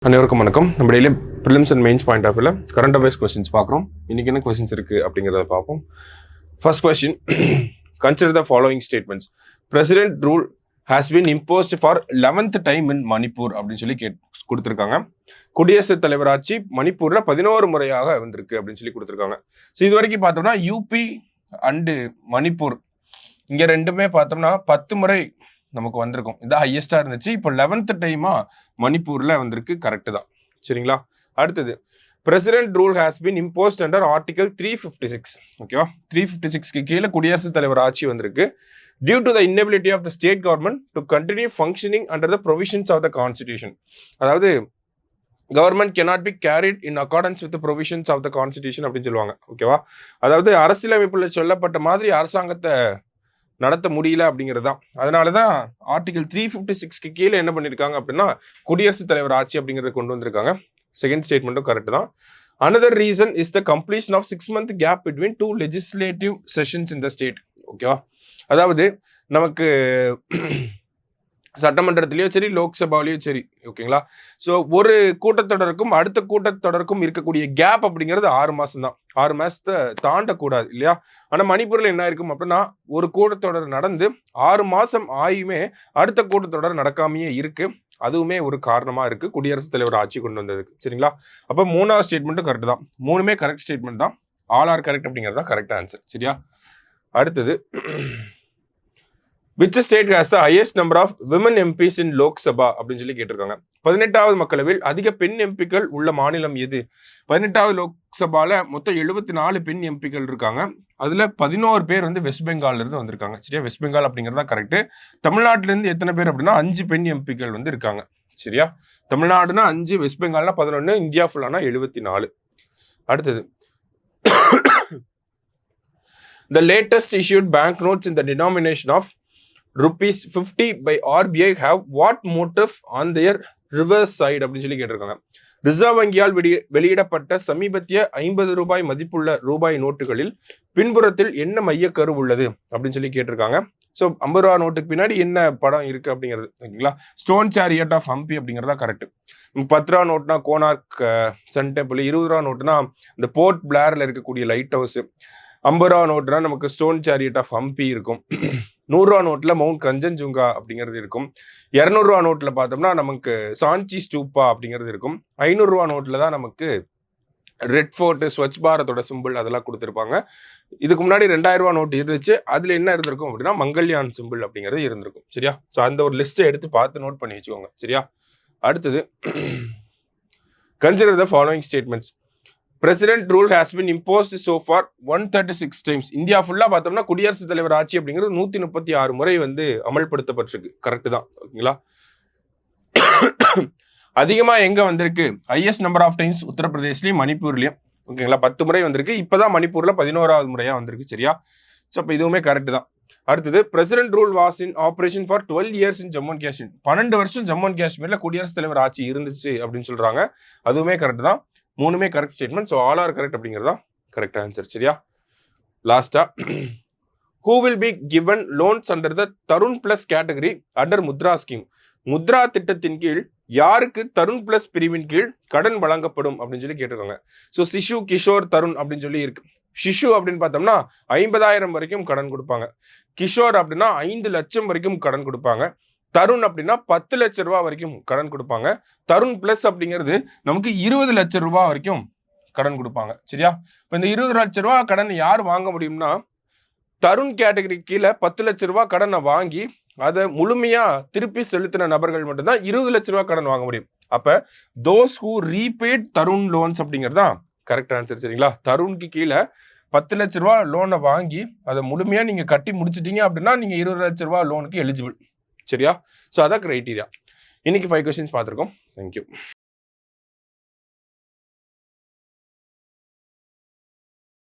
அனைவருக்கும் வணக்கம். நம்ம daily prelims and mains point of வியூல கரண்ட் அஃபேர்ஸ் கொஸ்டின்ஸ் பார்க்குறோம். இன்னைக்கு என்ன கொஸ்டின்ஸ் இருக்கு அப்படிங்கிறத பார்ப்போம். First question, consider the following statements. President rule has been imposed for 11th time in Manipur அப்படின்னு சொல்லி கொடுத்துருக்காங்க. குடியரசுத் தலைவர் ஆட்சி மணிப்பூர்ல 11 முறையாக வந்திருக்கு அப்படின்னு சொல்லி கொடுத்துருக்காங்க. ஸோ இது வரைக்கும் பார்த்தோம்னா யூபி அண்டு மணிப்பூர் இங்க ரெண்டுமே பார்த்தோம்னா 10 முறை நமக்கு வந்திருக்கும். இதான் ஹையஸ்டா இருந்துச்சு. இப்போ 11th டைமா மணிப்பூர்ல வந்திருக்கு. கரெக்ட் தான், சரிங்களா? அடுத்தது, president rule has been imposed under article 356. ஓகேவா? 356க்கு கீழே குடியரசுத் தலைவர் ஆட்சி வந்திருக்கு. Due to the inability of the state government to continue functioning under the provisions of the constitution. அதாவது government cannot be carried in accordance with provisions of the constitution அப்படின்னு சொல்லுவாங்க. ஓகேவா? அதாவது அரசியலமைப்புல சொல்லப்பட்ட மாதிரி அரசாங்கத்தை நடத்த முடியல அப்படிங்கிறது தான். அதனால தான் ஆர்டிகல் 356க்கு கீழே என்ன பண்ணியிருக்காங்க அப்படின்னா குடியரசுத் தலைவர் ஆட்சி அப்படிங்கிறத கொண்டு வந்திருக்காங்க. செகண்ட் ஸ்டேட்மெண்ட்டும் கரெக்ட் தான். Another reason is the completion of 6 month gap between 2 legislative sessions in the state. ஓகேவா? அதாவது நமக்கு சட்டமன்றத்திலயோ சரி லோக்சபாவிலையும் சரி, ஓகேங்களா? ஸோ ஒரு கூட்டத்தொடருக்கும் அடுத்த கூட்டத்தொடருக்கும் இருக்கக்கூடிய கேப் அப்படிங்கிறது 6 மாசம் தான். 6 மாசத்தை தாண்டக்கூடாது இல்லையா? ஆனால் மணிப்பூரில் என்ன இருக்கும் அப்படின்னா ஒரு கூட்டத்தொடர் நடந்து 6 மாசம் ஆயுமே அடுத்த கூட்டத்தொடர் நடக்காமையே இருக்கு. அதுவுமே ஒரு காரணமா இருக்கு குடியரசுத் தலைவர் ஆட்சி கொண்டு வந்ததுக்கு. சரிங்களா? அப்போ 3வது ஸ்டேட்மெண்ட்டும் கரெக்ட் தான். 3மே கரெக்ட் ஸ்டேட்மெண்ட் தான். ஆல் ஆர் கரெக்ட் அப்படிங்கிறது தான் கரெக்ட் ஆன்சர். சரியா? அடுத்தது, which state has the highest number of women MPs in Lok Sabha அப்படின்னு சொல்லி கேட்டிருக்காங்க. 18வது மக்களவையில் அதிக பெண் எம்பிக்கள் உள்ள மாநிலம் எது? 18வது லோக்சபால மொத்தம் 74 பெண் எம்பிக்கள் இருக்காங்க. அதுல 11 பேர் வந்து வெஸ்ட் பெங்கால்ல இருந்து வந்திருக்காங்க. சரியா? வெஸ்ட் பெங்கால் அப்படிங்கிறதா கரெக்ட். தமிழ்நாட்டில இருந்து எத்தனை பேர் அப்படின்னா 5 பெண் எம்பிக்கள் வந்து இருக்காங்க. சரியா? தமிழ்நாடுனா 5, வெஸ்ட் பெங்கால்னா 11, இந்தியா ஃபுல்லானா 74. அடுத்தது, the latest issued banknotes in the denomination of ₹50 by RBI have what motif on their reverse side அப்படின்னு சொல்லி கேட்டிருக்காங்க. ரிசர்வ் வங்கியால் வெளியிடப்பட்ட சமீபத்திய ₹50 மதிப்புள்ள ரூபாய் நோட்டுகளில் பின்புறத்தில் என்ன மையக்கரு உள்ளது அப்படின்னு சொல்லி கேட்டிருக்காங்க. ஸோ ₹50 நோட்டுக்கு பின்னாடி என்ன படம் இருக்கு அப்படிங்கிறது, ஓகேங்களா? ஸ்டோன் சேரியட் ஆஃப் ஹம்பி அப்படிங்கிறதா கரெக்ட். ₹10 நோட்னா கோனார்க் சன் டெம்பிள், ₹20 நோட்டுனா இந்த போர்ட் பிளேர்ல இருக்கக்கூடிய லைட் ஹவுஸ், ₹50 நோட்டுனா நமக்கு ஸ்டோன் சேரியட் ஆஃப் ஹம்பி இருக்கும். ₹100 நோட்ல மவுண்ட் கஞ்சன்ஜுங்கா அப்படிங்கிறது இருக்கும். ₹200 நோட்ல பார்த்தோம்னா நமக்கு சாஞ்சி ஸ்டூப்பா அப்படிங்கிறது இருக்கும். ₹500 நோட்ல தான் நமக்கு ரெட் ஃபோர்ட், ஸ்வச் பாரத்தோட சிம்பிள் அதெல்லாம் கொடுத்துருப்பாங்க. இதுக்கு முன்னாடி ₹2000 நோட்டு இருந்துச்சு. அதுல என்ன இருந்திருக்கும் அப்படின்னா மங்கள்யான் சிம்பிள் அப்படிங்கிறது இருந்திருக்கும். சரியா? ஸோ அந்த ஒரு லிஸ்ட்டை எடுத்து பார்த்து நோட் பண்ணி வச்சுக்கோங்க. சரியா? அடுத்தது, consider the following statements. President rule has been imposed so for 136 times. India ஃபுல்லா பார்த்தோம்னா குடியரசுத் தலைவர் ஆட்சி அப்படிங்கிறது 136 முறை வந்து அமல்படுத்தப்பட்டிருக்கு. கரெக்ட் தான், ஓகேங்களா? அதிகமா எங்க வந்திருக்கு? ஹையஸ்ட் நம்பர் ஆஃப் டைம்ஸ் உத்தரப்பிரதேஷ்லயும் மணிப்பூர்லயும், ஓகேங்களா? 10 முறை வந்திருக்கு. இப்பதான் மணிப்பூர்ல 11வது முறையா வந்திருக்கு. சரியா? ஸோ அப்போ இதுவுமே கரெக்ட் தான். அடுத்தது, president rule was in operation for 12 years in Jammu and Kashmir. 12 வருஷம் ஜம்மு அண்ட் காஷ்மீர்ல குடியரசுத் தலைவர் ஆட்சி இருந்துச்சு அப்படின்னு சொல்றாங்க. அதுவுமே கரெக்ட் தான். 3மே correct statement. So all are correct அப்படிங்கிறதா கரெக்ட் ஆன்சர். சரியா? லாஸ்டா, who will be given loans under the Tarun plus category under Mudra scheme? Mudra திட்டத்தின் கீழ் யாருக்கு தருண் பிளஸ் பிரிவின் கீழ் கடன் வழங்கப்படும் அப்படின்னு சொல்லி கேட்டிருக்காங்க. ஸோ சிசு, கிஷோர், தருண் அப்படின்னு சொல்லி இருக்கு. சிசு அப்படின்னு பார்த்தோம்னா 50,000 வரைக்கும் கடன் கொடுப்பாங்க. கிஷோர் அப்படின்னா 5 லட்சம் வரைக்கும் கடன் கொடுப்பாங்க. தருண் அப்படின்னா 10 லட்சம் ரூபாய் வரைக்கும் கடன் கொடுப்பாங்க. தருண் பிளஸ் அப்படிங்கிறது நமக்கு 20 லட்சம் ரூபாய் வரைக்கும் கடன் கொடுப்பாங்க. சரியா? இப்போ இந்த 20 லட்சம் ரூபாய் கடன் யார் வாங்க முடியும்னா தருண் கேட்டகரி கீழே 10 லட்சம் ரூபாய் கடனை வாங்கி அதை முழுமையா திருப்பி செலுத்தின நபர்கள் மட்டும்தான் 20 லட்சம் ரூபாய் கடன் வாங்க முடியும். அப்ப those who rebate Tarun loans அப்படிங்கிறது தான் கரெக்ட் ஆன்சர். சரிங்களா? தருணுக்கு கீழே 10 லட்ச ரூபா லோனை வாங்கி அதை முழுமையா நீங்க கட்டி முடிச்சிட்டீங்க அப்படின்னா நீங்க 20 லட்ச ரூபா லோனுக்கு எலிஜிபிள். சரியா? ஸோ அதான் கிரைட்டீரியா. இன்னைக்கு 5 கொஸ்டின்ஸ் பார்த்துருக்கோம். தேங்க்யூ.